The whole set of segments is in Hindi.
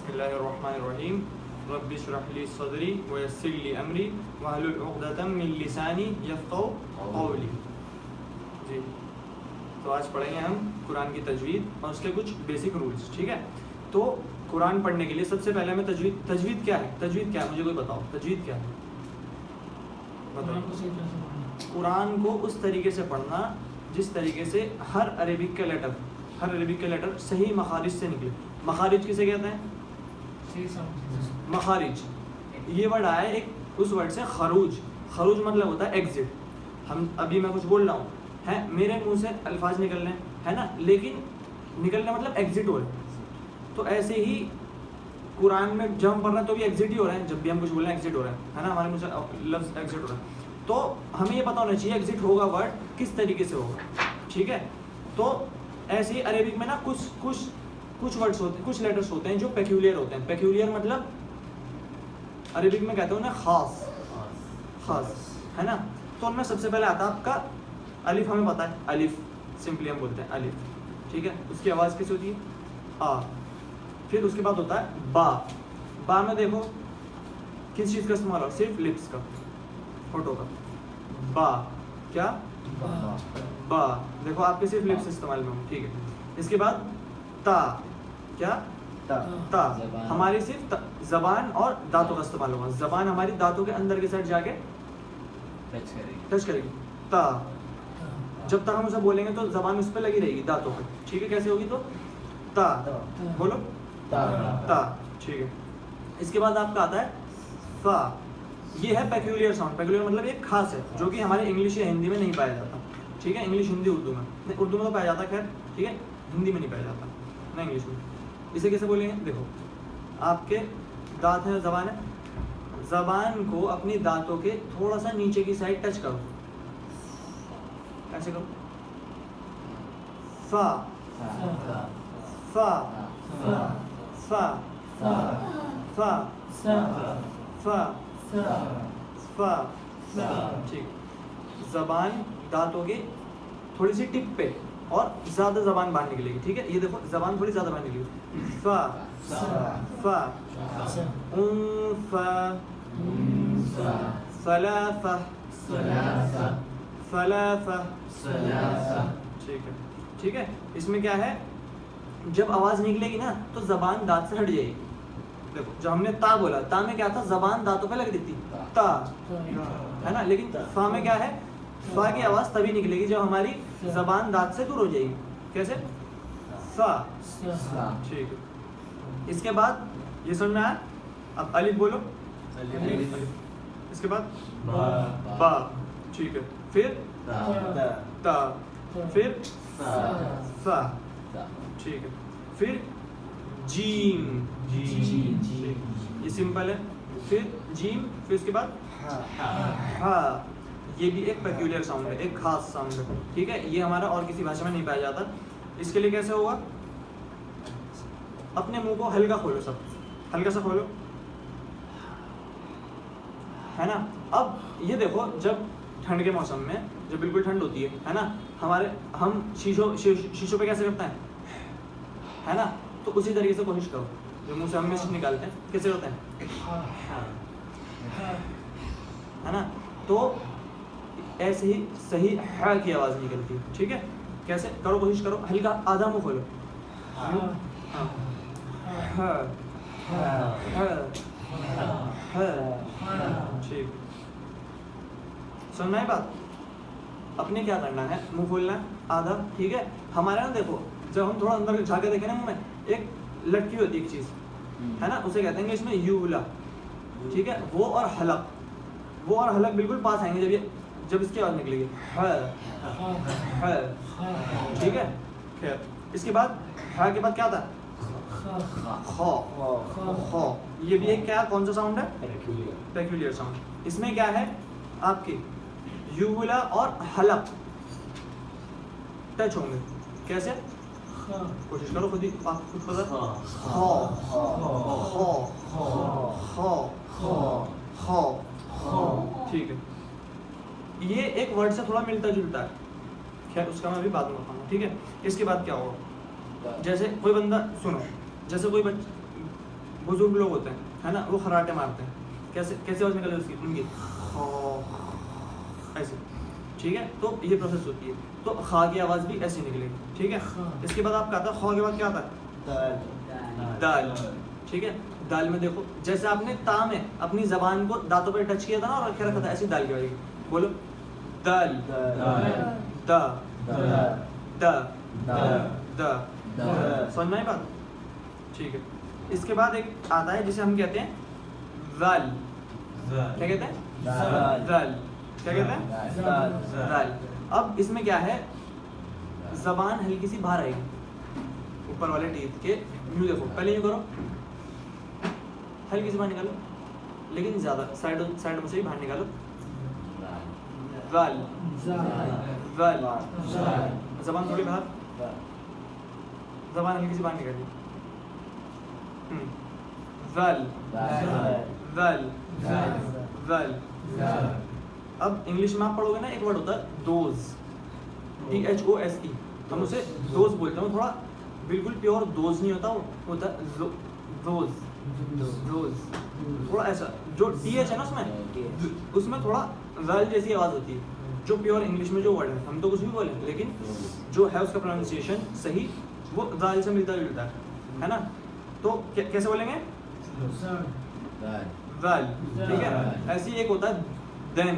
बिस्मिल्लाहिर्रहमानिर्रहीम रब्बि इश्रह ली सदरी व यस्सिर ली अमरी वहलुल उक़दतम मिन लिसानी यफ़क़हू क़ौली। जी, तो आज पढ़ेंगे हम कुरान की तजवीद और उसके कुछ बेसिक रूल्स। ठीक है, तो कुरान पढ़ने के लिए सबसे पहले हमें तजवीद क्या है? तजवीद क्या है, मुझे कोई बताओ, तजवीद क्या है? बताओ। कुरान को उस तरीके से पढ़ना जिस तरीके से हर अरेबिक के लेटर सही मखारिज से निकले। मखारिज किसे कहते हैं? मखारिज, ये वर्ड आया एक उस वर्ड से खरूज। खरूज मतलब होता है एग्जिट। हम अभी मैं कुछ बोल रहा हूँ है, मेरे मुंह से अल्फाज निकल रहे हैं, है ना, लेकिन निकलना मतलब एग्जिट हो रहे हैं। तो ऐसे ही कुरान में जब हम पढ़ रहे हैं तो भी एग्जिट ही हो रहा है। जब भी हम कुछ बोल रहे हैं एग्जिट हो रहा है ना, हमारे मुंह से लफ्ज़ एग्जिट हो रहा है। तो हमें ये पता होना चाहिए एग्जिट होगा वर्ड किस तरीके से होगा। ठीक है, तो ऐसे ही अरेबिक में ना कुछ वर्ड्स होते हैं, कुछ लेटर्स होते हैं जो पेक्यूलियर होते हैं। पेक्यूलियर मतलब अरेबिक में कहते हैं ना खास, है ना। तो उनमें सबसे पहले आता है आपका अलिफ। हमें पता है अलिफ, सिंपली हम बोलते हैं अलिफ। ठीक है, उसकी आवाज़ कैसे होती है? आ। फिर उसके बाद होता है बा में देखो किस चीज़ का इस्तेमाल हो? सिर्फ लिप्स का, फोटो का। बा क्या? बा देखो आपके सिर्फ लिप्स इस्तेमाल में हो। ठीक है, इसके बाद ता क्या? ता हमारी सिर्फ जबान और दांतों का इस्तेमाल होगा। जबान हमारी दांतों के अंदर के साइड जाके टच करेगी। ता जब तक हम उसे बोलेंगे तो जबान उस पर लगी रहेगी दांतों पे। ठीक है, कैसे होगी? तो ता बोलो, ता। ठीक है, इसके बाद आपका आता है फा। ये है पेक्यूलियर साउंड। पेक्यूलियर मतलब एक खास है जो कि हमारे इंग्लिश या हिंदी में नहीं पाया जाता। ठीक है, इंग्लिश, हिंदी, उर्दू में नहीं, उर्दू में तो पाया जाता है खैर। ठीक है, हिंदी में नहीं पाया जाता ना, इंग्लिश में। इसे कैसे बोलेंगे? देखो, आपके दांत है, ज़बान है, ज़बान को अपनी दांतों के थोड़ा सा नीचे की साइड टच करो। ऐसे करो, फा फा फा फा फा फा। ठीक, ज़बान दांतों के थोड़ी सी टिप पे और ज़्यादा ज़बान बाहर निकलेगी। ठीक है, ये देखो ज़बान थोड़ी ज़्यादा बाहर निकलेगी। फा फा फा सलाफा सलाफा। ठीक है, इसमें क्या है, जब आवाज़ निकलेगी ना तो ज़बान दांत से हट जाएगी। देखो, जब हमने ता बोला, ता में क्या था? ज़बान दांतों पे लग रही थी, ता, है ना। लेकिन फा में क्या है? फा की आवाज़ तभी निकलेगी जब हमारी ज़बान दांत से दूर हो जाएगी। कैसे? फा। ठीक है, इसके बाद ये समझ में आया? अब अलिफ बोलो। इसके बाद बा। ठीक है, फिर ता, फिर सा। ठीक है, फिर जीम। ये सिंपल है। फिर जीम, फिर उसके बाद हा। ये भी एक पेक्यूलियर साउंड है, एक खास साउंड है। ठीक है, ये हमारा और किसी भाषा में नहीं पाया जाता। इसके लिए कैसे होगा? अपने मुंह को हल्का खोलो, सब हल्का सा खोलो, है ना। अब ये देखो, जब ठंड के मौसम में जब बिल्कुल ठंड होती है ना, हम शीशों पे कैसे करते हैं, है ना। तो उसी तरीके से कोशिश करो, जो मुंह से हम मिस्ट निकालते हैं कैसे होते हैं, है ना। तो ऐसे ही सही है की आवाज़ निकलती है। ठीक है, कैसे करो? कोशिश करो, हल्का आधा मुंह खोलो। ठीक, सुनना है बात? अपने क्या करना है, मुंह खोलना है आधा। ठीक है, हमारे ना देखो, जब हम थोड़ा अंदर झाके देखें ना मुंह में, एक लटकी होती है एक चीज़, है ना, उसे कहते हैं इसमें यूला। ठीक है, वो और हलक बिल्कुल पास आएंगे जब इसकी आवाज़ निकलेगी, है। ठीक है, खैर, इसके बाद है के बाद क्या था? खौ। ये भी एक क्या, कौन सा साउंड है? Peculiar sound. इसमें क्या है, आपकी यूला और हलक टच होंगे। कैसे? कोशिश करो खुद ही, आप खुद पता। ठीक है, ये एक वर्ड से थोड़ा मिलता जुलता है, खैर उसका मैं अभी बाद में बताऊंगा। ठीक है, इसके बाद क्या होगा? जैसे कोई बंदा, सुनो, जैसे कोई बुजुर्ग लोग होते हैं, है ना, वो खराटे मारते हैं, कैसे कैसे आवाज़ निकले उसकी उनकी, ऐसे, ठीक है। तो ये प्रोसेस होती है, तो खा की आवाज़ भी ऐसी निकलेगी, ठीक है। इसके बाद आपका आता है खा के बाद क्या आता है, दाल, ठीक है। दाल में देखो, जैसे आपने ता में अपनी जबान को दांतों पर टच किया था ना और रखे रखा था, ऐसी दाल की बजेगी। बोलो दाल, दा, दा, दा, समझ में आई बात, ठीक है। इसके बाद एक आता है जिसे हम कहते हैं वाल, क्या कहते हैं, वाल, क्या कहते हैं, वाल। अब इसमें क्या है, जबान हल्की सी बाहर आएगी ऊपर वाले टीथ के, यूँ देखो, पहले यूँ करो, हल्की सी बाहर निकालो, लेकिन ज़्यादा साइड साइड में से ही बाहर निकालो, वाल, वाल, जबान थोड़ी बाहर, जबान हल्की सी बाहर निकालिए, वाल, वाल, वाल। अब इंग्लिश में आप पढ़ोगे ना, एक वर्ड होता है दोज, THOSE, हम उसे दोज बोलते हैं, थोड़ा बिल्कुल प्योर दोज नहीं होता, वो होता है दोज, दोज, थोड़ा ऐसा, जो TH है ना उसमें थोड़ा वाल जैसी आवाज़ होती है, जो प्योर इंग्लिश में जो वर्ड है, हम तो कुछ भी बोले, लेकिन जो है उसका प्रोनाउंसिएशन सही वो वाल से मिलता जुलता है ना। तो कैसे बोलेंगे, वाल, ठीक है। ऐसे ही एक होता है देन,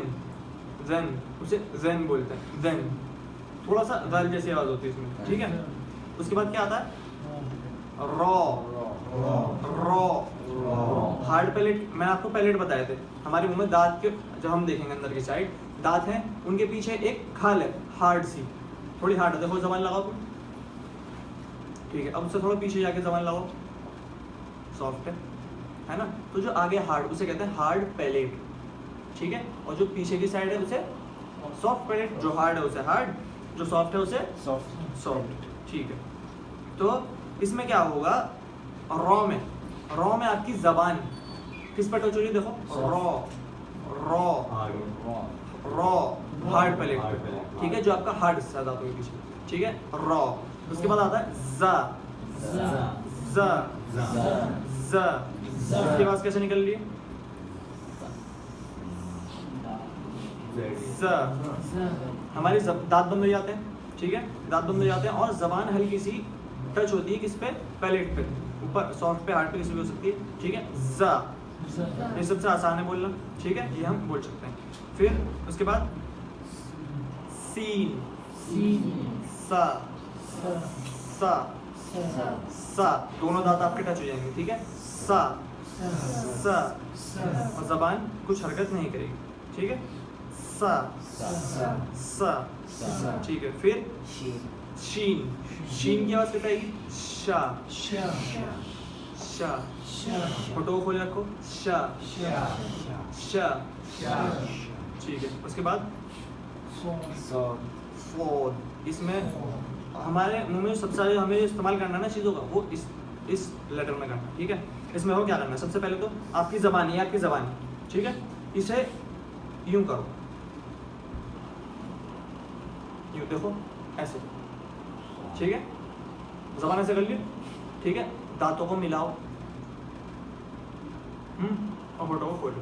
देन, उसे देन बोलते हैं, देन, थोड़ा सा वाल जैसी आवाज़ होती है इसमें, ठीक है। उसके बाद क्या आता है, रॉ, रॉ, हार्ड पैलेट, मैंने आपको पैलेट बताए थे, हमारे मुंह में दांत के, जब हम देखेंगे अंदर की साइड दांत हैं, उनके पीछे एक खाल है हार्ड सी, थोड़ी हार्ड है, देखो जबान लगाओ, ठीक है। अब उससे थोड़ा पीछे जाके जबान लगाओ, सॉफ्ट है ना। तो जो आगे हार्ड, उसे कहते हैं हार्ड पैलेट, ठीक है। और जो पीछे की साइड है उसे सॉफ्ट पैलेट, जो हार्ड है उसे हार्ड, जो सॉफ्ट है उसे सॉफ्ट, ठीक है। तो इसमें क्या होगा, रॉ में आपकी जबान किस पर टच हो रही है, देखो, raw, raw, raw, hard palate, ठीक है, जो आपका हार्ड हिस्सा दांतों के पीछे, ठीक है, रॉ। उसके बाद आता है ज़, ज़, ज़, इसकी आवाज़ कैसे निकल रही है, ज़, हमारे दांत बंद हो जाते हैं, ठीक है, दांत बंद हो जाते हैं और जबान हल्की सी टच होती है किस पे, पैलेट पे, ऊपर सॉफ्ट पे, हार्ड पे, किसी भी हो सकती है, ठीक है। ज़, ये सबसे आसान है बोलना, ठीक है, ये हम बोल सकते हैं। फिर उसके बाद सीन, सा, सा, सा, दोनों दांत आपके टच हो जाएंगे, ठीक है, सा, सा, और जबान कुछ हरकत नहीं करेगी, ठीक है, सा, सा, ठीक है। फिर शीन, शीन की आवाज़ कैसे आएगी, शा, शा, फोटो को खोल रखो, शा, शा, ठीक है। उसके बाद फोद, इसमें हमारे मुंह में सबसे ज़्यादा हमें इस्तेमाल करना है ना चीज़ों का, वो इस लेटर में करना, ठीक है। इसमें हो क्या करना है, सबसे पहले तो आपकी ज़बान है, आपकी ज़बान, ठीक है, इसे यूं करो, यूं देखो, ऐसे, ठीक है, ज़बान ऐसे कर लियो, ठीक है, दांतों को मिलाओ, और होठों को खोलो,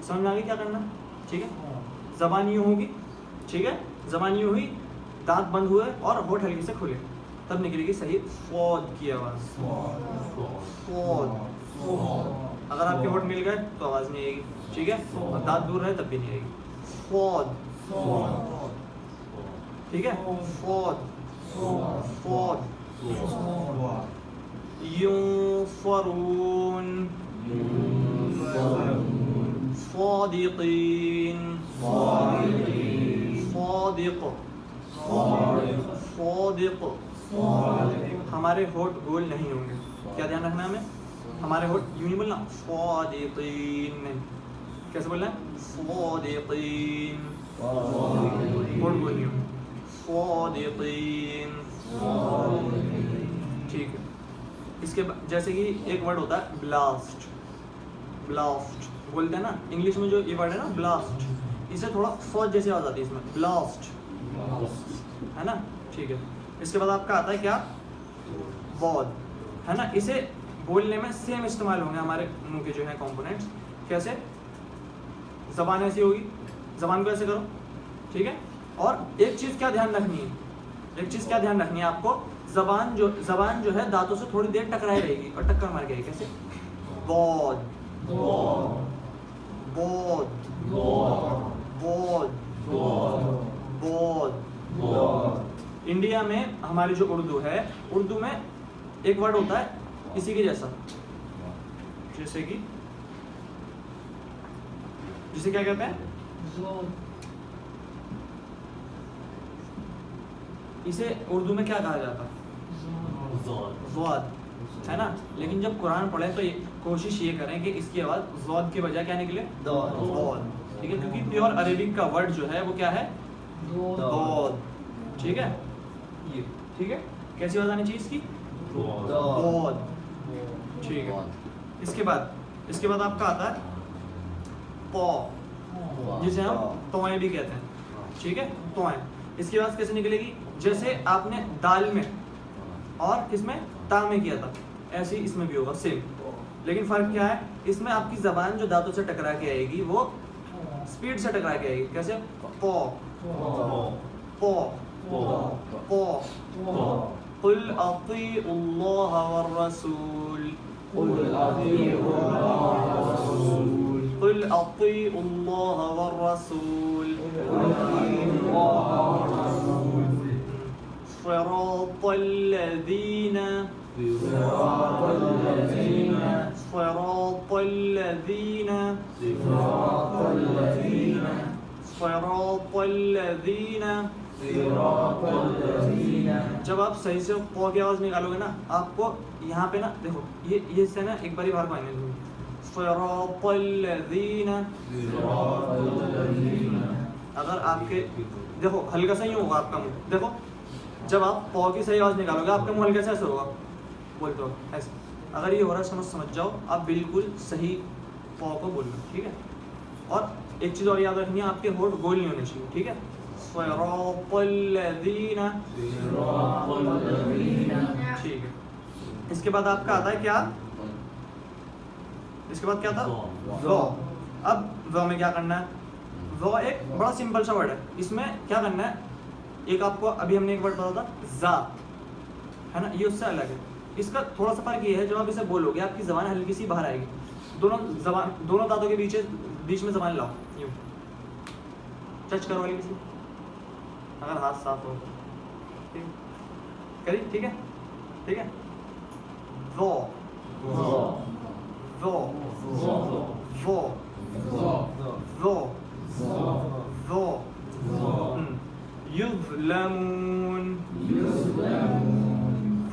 समझ में आ गई क्या करना, ठीक है। ज़बान यूं होगी, ठीक है, ज़बान यूं हुई, दांत बंद हुए और होठ हल्के से खुले, तब निकलेगी सही फौद की आवाज़, फौद। अगर आपके होठ मिल गए तो आवाज़ नहीं आएगी, ठीक है, और दांत दूर रहे तब भी नहीं आएगी, फौद, ठीक है, फौद, फौद। युंफरून, फ़ादिक़ीन, फ़ादिक़, फ़ादिक़। हमारे होठ गोल नहीं होंगे, क्या ध्यान रखना है हमें, हमारे होठ यूं नहीं बोलना, फ़ादिक़ीन, कैसे बोलना है, फ़ादिक़ीन, होठ गोल नहीं होंगे, फ़ादिक़ीन, ठीक है। इसके बाद जैसे कि एक वर्ड होता है ब्लास्ट, ब्लास्ट बोलते हैं ना, इंग्लिश में जो ये वर्ड है ना ब्लास्ट, इसे थोड़ा फौज जैसी आवाज़ आती है इसमें, ब्लास्ट, है ना, ठीक है। इसके बाद आपका आता है क्या, वॉद, है ना, इसे बोलने में सेम इस्तेमाल होंगे हमारे मुंह के जो है कंपोनेंट्स। कैसे? जबान ऐसी होगी, जबान को ऐसे करो, ठीक है। और एक चीज़ क्या ध्यान रखनी है, एक चीज़ क्या ध्यान रखनी है आपको, जबान जो है दांतों से थोड़ी देर टकराई रहेगी और टक्कर मार के आएगी। कैसे? bod bod bod bod। India में हमारी जो उर्दू है, उर्दू में एक वर्ड होता है इसी के जैसा, जैसे कि जिसे क्या कहते हैं, इसे उर्दू में क्या कहा जाता है? ज़ौद, है ना। लेकिन जब कुरान पढ़े तो कोशिश ये करें कि इसकी आवाज़ ज़ौद के बजाय क्या निकले? दौद, ठीक है, क्योंकि प्योर अरेबिक का वर्ड जो है वो क्या है? दौद, ठीक है। ये ठीक है, कैसी आवाज़ आनी चाहिए इसकी? दौद, ठीक है। इसके बाद आपका आता है पौ, जिसे हम तोएं भी कहते हैं, ठीक है, तोएं। इसकी आवाज़ कैसे निकलेगी? जैसे आपने दाल में और किसमें ता में किया था, ऐसे ही इसमें भी होगा सेम। लेकिन फ़र्क क्या है? इसमें आपकी ज़बान जो दांतों से टकरा के आएगी वो स्पीड से टकरा के आएगी। कैसे? पौ पौ पौ। कुल अतीउल्लाह वर रसूल, कुल अतीउल्लाह वर रसूल, सिरातल लज़ीना सिरातल लज़ीना। जब आप सही से पौ की आवाज़ निकालोगे ना, आपको यहाँ पे ना देखो, ये से ना एक बार ही बाहर को आएंगे। सिरातल लज़ीना, अगर आपके देखो हल्का सा ही होगा आपका मुंह, देखो जब आप पौ की सही आवाज़ निकालोगे आपका मुंह हल्का सा ऐसे होगा, बोलते हो ऐसे। अगर ये हो रहा है समझ जाओ, आप बिल्कुल सही पौ को बोलना, ठीक है। और एक चीज़ और याद रखनी है, आपके होठ गोल नहीं होने चाहिए, ठीक है। सिरातल लज़ीना, ठीक है। इसके बाद आपका आता है क्या? इसके बाद क्या था? वो। अब वो में क्या करना है? वो एक बड़ा सिंपल सा वर्ड है, इसमें क्या करना है? एक आपको अभी हमने एक वर्ड पढ़ा था जा, है ना, ये उससे अलग है। इसका थोड़ा सा फर्क ये है, जब आप इसे बोलोगे आपकी जबान हल्की सी बाहर आएगी, दोनों दांतों के बीच में जबान लाओ, यूं टच करो वाली किसी, अगर हाथ साफ हो, ठीक करिए, ठीक है, ठीक है। वो वो वो वो वो युज़लमून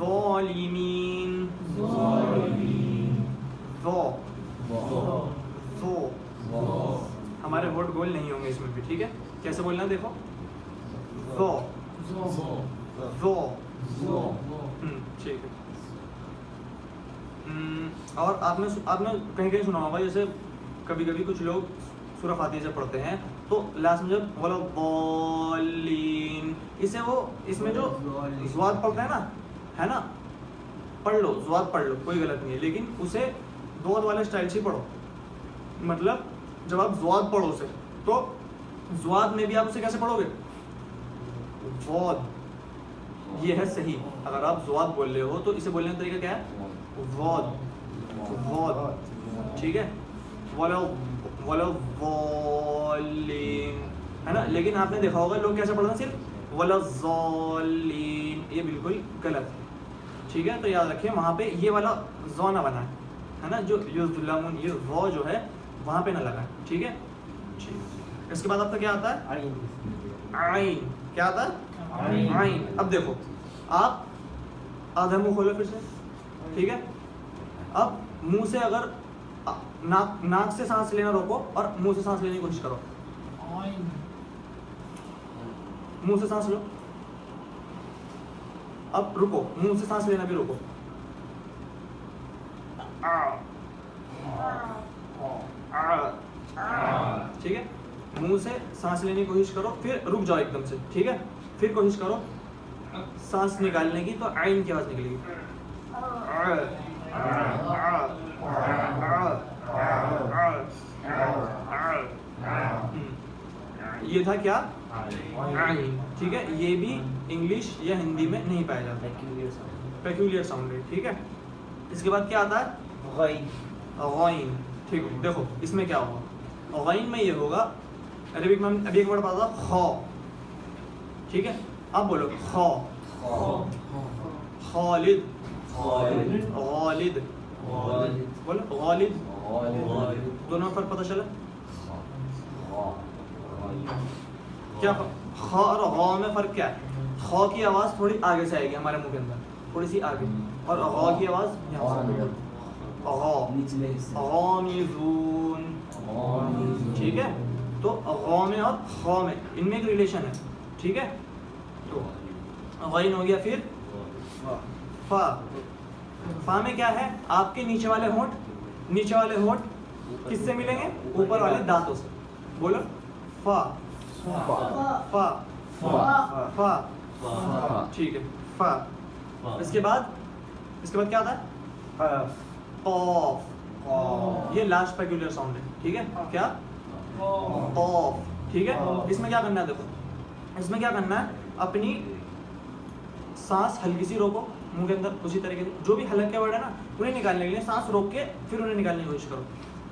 ज़ालिमीन वो हमारे होठ गोल नहीं होंगे इसमें भी, ठीक है। कैसे बोलना है देखो, वो ठीक है। और आपने कहीं सुना होगा, जैसे कभी कभी कुछ लोग सूरह फातिहा से पढ़ते हैं तो लास्ट में जब वला दॉलीन, इसमें जो ज़वाद पढ़ते हैं ना, है ना, पढ़ लो ज़वाद पढ़ लो, कोई गलत नहीं है, लेकिन उसे दौद वाले स्टाइल से पढ़ो। मतलब जब आप ज़वाद पढ़ो उसे, तो ज़वाद में भी आप उसे कैसे पढ़ोगे? वौद, ये है सही। अगर आप ज़वाद बोल रहे हो तो इसे बोलने का तरीका क्या है? वौद वौद, ठीक है। वलज़ालिन, है ना। लेकिन आपने देखा होगा लोग कैसे पढ़ते हैं, सिर्फ वलज़ालिन, ये बिल्कुल गलत है, ठीक है। तो याद रखिए वहाँ पे ये वाला ज़ौ ना बना है ना, जो युज़लमून, ये ज़ौ जो है वहाँ पे ना लगा है, ठीक है। ठीक, इसके बाद आपका क्या आता है? आइन। क्या आता है? आइन। अब देखो, आप आधा मुंह खोलो फिर से, ठीक है। अब मुंह से अगर नाक से सांस लेना रोको और मुंह से सांस लेने की कोशिश करो। मुंह से सांस लो, अब रुको, मुंह से सांस लेना भी रुको। ठीक है, मुंह से सांस लेने की कोशिश करो, फिर रुक जाओ एकदम से, ठीक है। फिर कोशिश करो सांस निकालने की, तो आइन की आवाज निकलेगी। ये था क्या? ठीक है, ये भी इंग्लिश या हिंदी में नहीं पाया जाता, पेक्यूलियर साउंड है। ठीक है, इसके बाद क्या आता है? गैन। ठीक है, देखो इसमें क्या होगा, गैन में ये होगा, अरबिक में अभी एक वर्ड पता था खौ, ठीक है, अब बोलो खौ, खालिद, गालिद, बोलो गालिद, दोनों में फर्क पता चला क्या? ख और गौ में फर्क क्या है? खौ की आवाज थोड़ी आगे से आएगी हमारे मुंह के अंदर, थोड़ी सी आगे, और गौ की आवाज यहाँ से, गौमिज़ून। ठीक है, तो गौ में और खौ में इनमें एक रिलेशन है। ठीक है, तो गैन हो गया, फिर फा। फा में क्या है? आपके नीचे वाले होंठ किससे मिलेंगे? ऊपर वाले दांतों से। बोलो फा, फा, फा। ठीक है, फा। इसके बाद क्या आता है? कॉफ। ये लास्ट पेक्यूलियर साउंड है। ठीक है, क्या? कॉफ। ठीक है, इसमें क्या करना है? देखो इसमें क्या करना है, अपनी सांस हल्की सी रोको मुंह के अंदर, उसी तरीके से जो भी हल्के वर्ड है ना उन्हें निकालने के लिए सांस रोक के फिर उन्हें निकालने की कोशिश करो।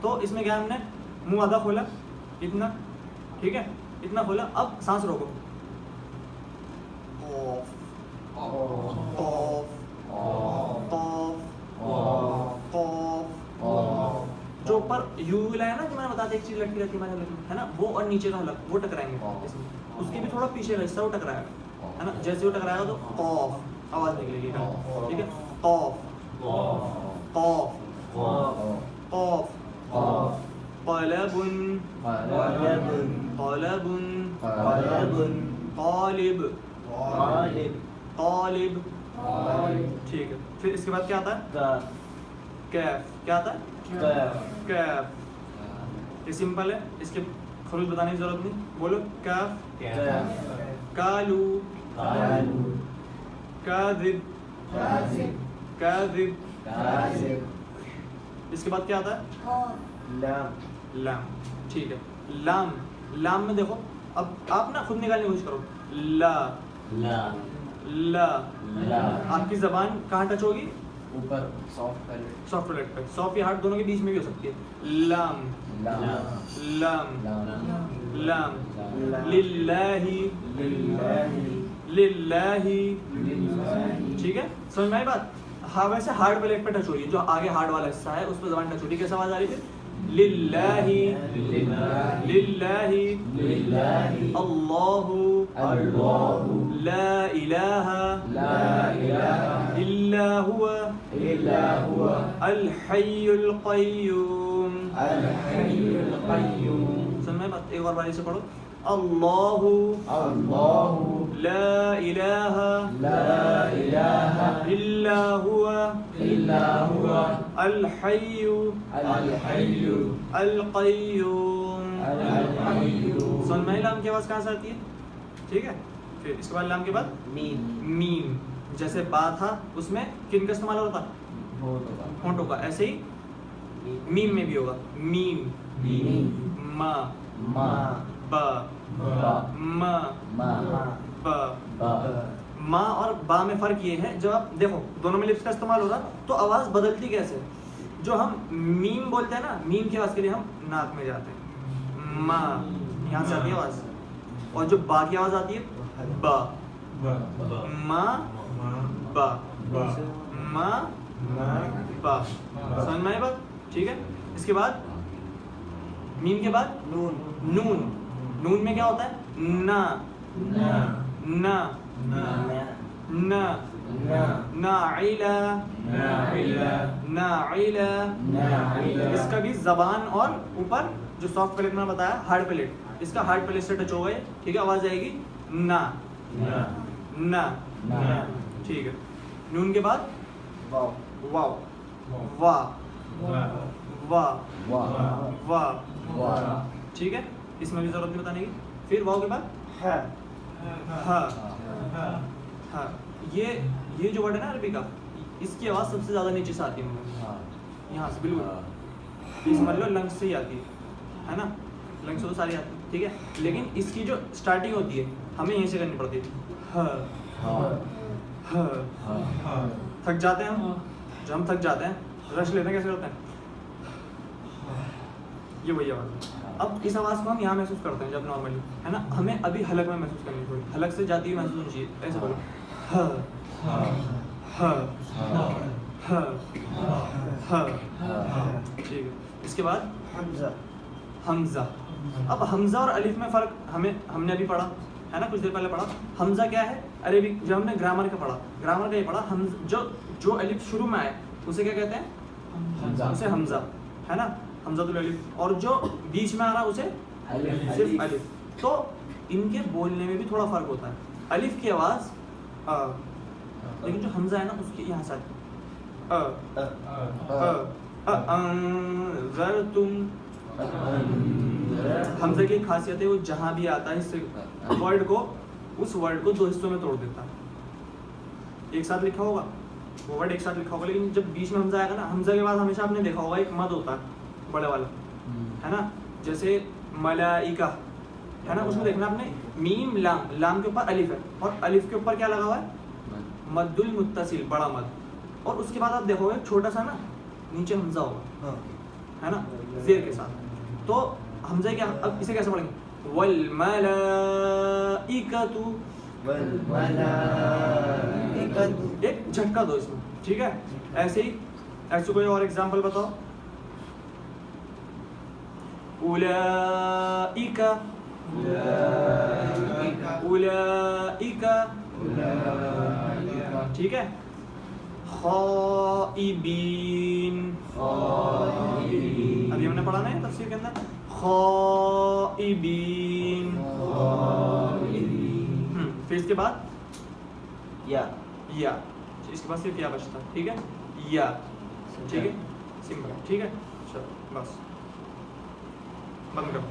तो इसमें क्या, हमने मुंह आधा खोला, इतना, ठीक है, इतना खोला, अब सांस रोको, कॉफ, कॉफ, कॉफ, कॉफ। जो ऊपर यू लाया ना, जो मैंने बताया एक चीज लटकी रहती है हमारे है ना, वो और नीचे का हलक वो टकराएंगे इसमें, उसके भी थोड़ा पीछे का हिस्सा वो टकराएगा, है ना, जैसे वो टकराएगा तो कॉफ आवाज निकलेगी। ठीक है, कॉफ, कॉफ, कॉफ, क़लबुन, क़लबुन, क़ालिब, क़ालिब। ठीक है, फिर इसके बाद क्या आता है? कैफ। क्या आता है? कैफ। ये सिंपल है, इसके खरूज बताने की जरूरत नहीं। बोलो कैफ, कालू, काज़िब, काज़िब। इसके बाद क्या आता है? लाम। ठीक है, लाम। लाम में देखो, अब आप ना खुद निकालने की कोशिश करो, ला, आपकी जबान कहाँ टच होगी? ऊपर, सॉफ्ट पैलेट पे, सॉफ्ट या हार्ड दोनों के बीच में भी हो सकती है। लाम, लाम, लाम, लिल्लाही, लिल्लाही। ठीक है, समझ में आई बात? हाँ, वैसे हार्ड पैलेट पे टच हो रही है, जो आगे हार्ड वाला हिस्सा है उस पर जबान टच हो रही है। कैसे आवाज आ रही थी? लिल्लाही, लिल्लाही, अल्लाहु, ला इलाहा इल्ला हुवा, अल हय्युल क़य्यूम। सुन में बात, एक और बारी से पढ़ो, अल्लाहु, ला इलाहा इल्ला हुवा, अल हय्यु अल क़य्यूम। सुन में लाम की आवाज कहाँ से आती है? ठीक है, फिर इसके बाद लाम के बाद मीम। जैसे बा था उसमें किन का इस्तेमाल होता? होंठों का। ऐसे ही मीम में भी होगा, मीम, मा, बा, मा, बा। माँ और बा में फर्क ये है, जब आप देखो दोनों में लिप्स का इस्तेमाल हो रहा तो आवाज बदलती कैसे? जो हम मीम बोलते हैं ना, मीम की आवाज के लिए हम नाक में जाते हैं, माँ, यहाँ से आती है आवाज, और जो बा की आवाज आती है बा, माँ, बा, माँ, बा। समझ में आई बात? ठीक है, इसके बाद मीम के बाद नून। नून में क्या होता है? ना, ना, नाइला, नाइला। इसका भी जबान और ऊपर जो सॉफ्ट पैलेट मैंने बताया, हार्ड पैलेट, इसका हार्ड पैलेट से टच हो गए। ठीक है, आवाज आएगी ना, ना। ठीक है, नून के बाद वाव, वाव, वाह, वाह, वाह। ठीक है, इसमें भी जरूरत नहीं बताने की। फिर वाव के बाद हाँ, हाँ। ये जो वर्ड है ना अरबी का, इसकी आवाज़ सबसे ज़्यादा नीचे से आती है मुंह में, यहाँ से बिल्कुल, हाँ। ये समझ लो लंग्स से ही आती है ना, लंग्स से तो सारी आती है, ठीक है। लेकिन इसकी जो स्टार्टिंग होती है हमें यहीं से करनी पड़ती है, थक जाते हैं हम, जब हम थक जाते हैं रश लेते हैं कैसे करते हैं, ये वही आवाज़ है। अब इस आवाज़ को हम यहाँ महसूस करते हैं जब नॉर्मली, है ना, हमें अभी हलक में महसूस करनी थोड़ी, हलक से जाती हुई महसूस होनी चाहिए, ऐसे बोलो ठीक है। इसके बाद हमजा। अब हमजा और अलिफ में फ़र्क हमने अभी पढ़ा है ना, कुछ देर पहले पढ़ा। हमजा क्या है, अरेबिक जो हमने ग्रामर का पढ़ा, ग्रामर का ये पढ़ा, हम जो अलिफ शुरू में आए उसे क्या कहते हैं, उसे हमजा, है ना, हमजातुल अलिफ। और जो बीच में आ रहा उसे सिर्फ अलिफ। तो इनके बोलने में भी थोड़ा फ़र्क होता है। अलिफ की आवाज़ लेकिन जो हमजा है ना उसकी यहाँ से आती है, तुम हमजा की खासियत है वो जहाँ भी आता है इससे वर्ड को, उस वर्ड को दो हिस्सों में तोड़ देता है। एक साथ लिखा होगा वो वर्ड, एक साथ लिखा होगा, लेकिन जब बीच में हमजा आएगा ना, हमजा के बाद हमेशा आपने देखा होगा एक मद होता है बड़े वाला, है ना, जैसे मलाइका है ना, उसमें देखना आपने मीम लाम, लाम के ऊपर अलिफ है और अलिफ के ऊपर क्या लगा हुआ है, मद्दुल मुत्तसिल, बड़ा मद। और उसके बाद आप देखोगे छोटा सा ना नीचे हमजा होगा, है ना, ज़ेर के साथ। तो हमजा क्या, अब इसे कैसे पढ़ेंगे, वल मलाइकतु, एक झटका दो इसमें, ठीक है। ऐसे ही, ऐसे कोई और एग्जांपल बताओ, उलाइका, उलाइका, ठीक है। खाइबीन, अभी हमने पढ़ा ना तफसीर के अंदर, खाइबीन। फिर इसके बाद या, इसके बाद सिर्फ या बचता, ठीक है, या, ठीक है, सिंपल, ठीक है। चलो बस बंद कर दो।